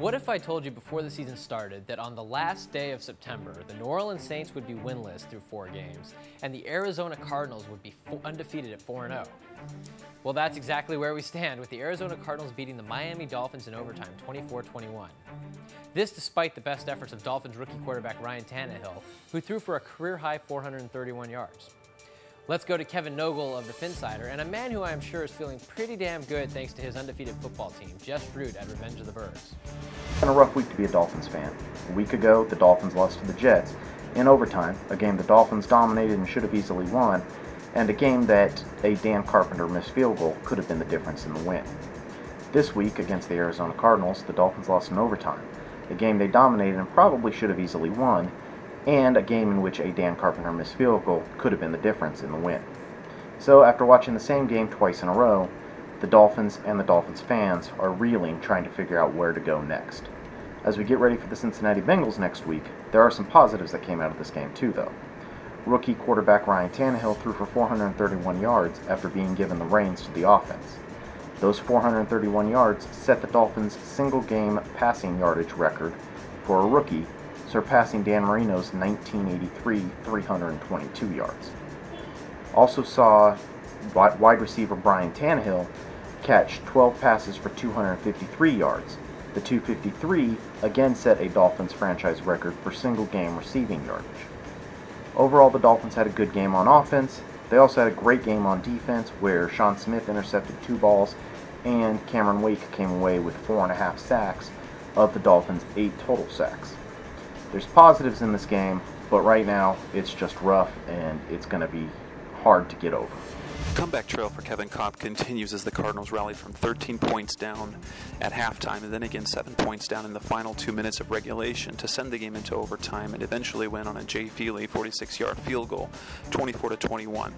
What if I told you before the season started that on the last day of September, the New Orleans Saints would be winless through 4 games, and the Arizona Cardinals would be undefeated at 4-0? Well, that's exactly where we stand, with the Arizona Cardinals beating the Miami Dolphins in overtime 24-21. This despite the best efforts of Dolphins rookie quarterback Ryan Tannehill, who threw for a career-high 431 yards. Let's go to Kevin Nogle of the Phinsider, and a man who I am sure is feeling pretty damn good thanks to his undefeated football team, Jess Root at Revenge of the Birds. It's been a rough week to be a Dolphins fan. A week ago, the Dolphins lost to the Jets in overtime, a game the Dolphins dominated and should have easily won, and a game that a Dan Carpenter missed field goal could have been the difference in the win. This week, against the Arizona Cardinals, the Dolphins lost in overtime, a game they dominated and probably should have easily won, and a game in which a Dan Carpenter missed field goal could have been the difference in the win. So after watching the same game twice in a row, the Dolphins and the Dolphins fans are reeling, trying to figure out where to go next. As we get ready for the Cincinnati Bengals next week, there are some positives that came out of this game too, though. Rookie quarterback Ryan Tannehill threw for 431 yards after being given the reins to the offense. Those 431 yards set the Dolphins' single-game passing yardage record for a rookie, surpassing Dan Marino's 1983 322 yards. Also saw wide receiver Ryan Tannehill catch 12 passes for 253 yards. The 253 again set a Dolphins franchise record for single-game receiving yardage. Overall, the Dolphins had a good game on offense. They also had a great game on defense, where Sean Smith intercepted 2 balls and Cameron Wake came away with 4.5 sacks of the Dolphins' 8 total sacks. There's positives in this game, but right now it's just rough and it's going to be hard to get over. Comeback trail for Kevin Kolb continues as the Cardinals rallied from 13 points down at halftime and then again 7 points down in the final 2 minutes of regulation to send the game into overtime and eventually win on a Jay Feely 46-yard field goal, 24-21.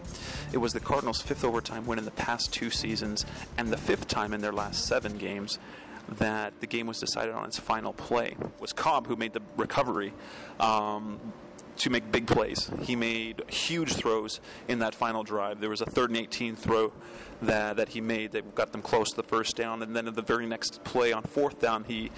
It was the Cardinals' 5th overtime win in the past 2 seasons and the 5th time in their last 7 games that the game was decided on its final play. It was Kolb who made the recovery to make big plays. He made huge throws in that final drive. There was a 3rd and 18 throw that he made that got them close to the first down, and then at the very next play on 4th down, he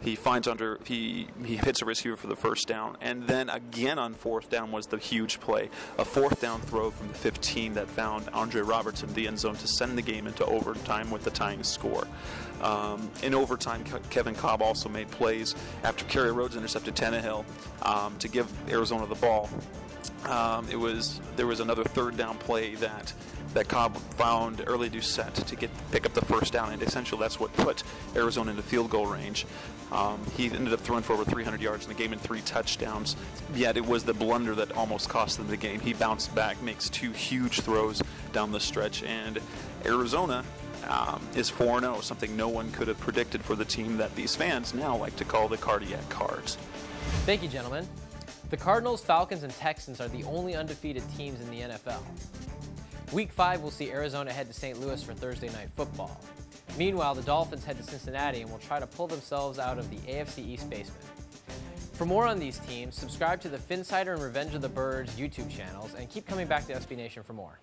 hits a receiver for the first down, and then again on 4th down was the huge play, a 4th down throw from the 15 that found Andre Robertson in the end zone to send the game into overtime with the tying score. In overtime, Kevin Kolb also made plays after Kerry Rhodes intercepted Tannehill to give Arizona the ball. There was another 3rd down play that Kolb found early Doucette to pick up the first down, and essentially that's what put Arizona into field goal range. He ended up throwing for over 300 yards in the game and 3 touchdowns, yet it was the blunder that almost cost them the game. He bounced back, makes 2 huge throws down the stretch, and Arizona is 4-0, something no one could have predicted for the team that these fans now like to call the Cardiac Cards. Thank you, gentlemen. The Cardinals, Falcons, and Texans are the only undefeated teams in the NFL. Week 5 will see Arizona head to St. Louis for Thursday Night Football. Meanwhile, the Dolphins head to Cincinnati and will try to pull themselves out of the AFC East basement. For more on these teams, subscribe to the Phinsider and Revenge of the Birds YouTube channels and keep coming back to SB Nation for more.